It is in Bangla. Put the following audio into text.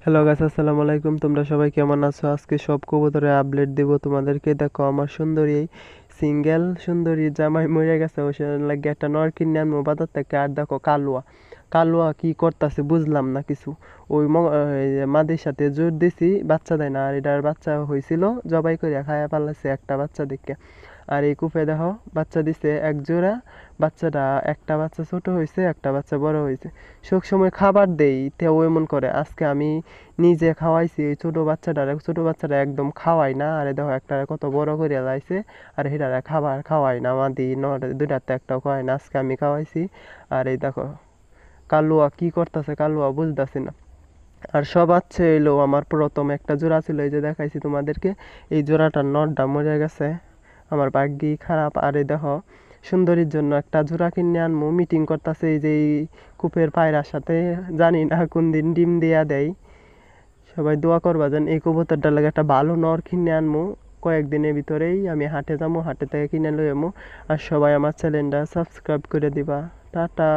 হ্যালো গাইস, আসসালামু আলাইকুম। তোমরা সবাই কেমন আছো? আজকে সব কবুতরের আপডেট দেব তোমাদেরকে। দেখো আমার সুন্দরী সিঙ্গেল সুন্দরী জামাই মরে গেছে, ওই লাগে একটা নর কিনে আনবো বাজার থেকে। আর দেখো কালুয়া কালুয়া কি করতেছে বুঝলাম না কিছু। ওই এই যে মাদির সাথে জোর দিছি, বাচ্চা দেয় না। আর এটার বাচ্চা হয়েছিল, জবাই করে খায়া পালাছে একটা বাচ্চা দেখে। আর এই কূপে দেখো বাচ্চা দিছে এক জোড়া। বাচ্চাটা একটা বাচ্চা ছোট হয়েছে, একটা বাচ্চা বড় হয়েছে। সব সময় খাবার দেই, তেও এমন করে। আজকে আমি নিজে খাওয়াইছি ওই ছোট বাচ্চাটা একদম খাওয়াই না। আরে দেখো একটা কত বড় করে লাইছে। আর হেটারে খাবার খাওয়াই না, মাদি দুইটাতে একটাও খাওয়াই না, আজকে আমি খাওয়াইছি। আর এই দেখো কালুয়া কি করতেছে, কালুয়া বুঝতেছি না। আর সব আছে এলো আমার প্রথম একটা জোড়া ছিল, এই যে দেখাইছি তোমাদেরকে। এই জোড়াটার নরটা মরে গেছে, আমার ভাগ্যি খারাপ। আর এই দেখো সুন্দরীর জন্য একটা জোড়া কিনে আনমু, মিটিং করতেছে এই যে এই কূপের পায়রার সাথে। জানি না কোন দিন ডিম দিয়া দেয়। সবাই দোয়া করবা যেন এই কবুতরটার লাগে একটা ভালো নর কিনে আনমু। কয়েকদিনের ভিতরেই আমি হাটে যাবো, হাটে থেকে কিনে লই আমু। আর সবাই আমার চ্যানেলটা সাবস্ক্রাইব করে দিবা। টাটা।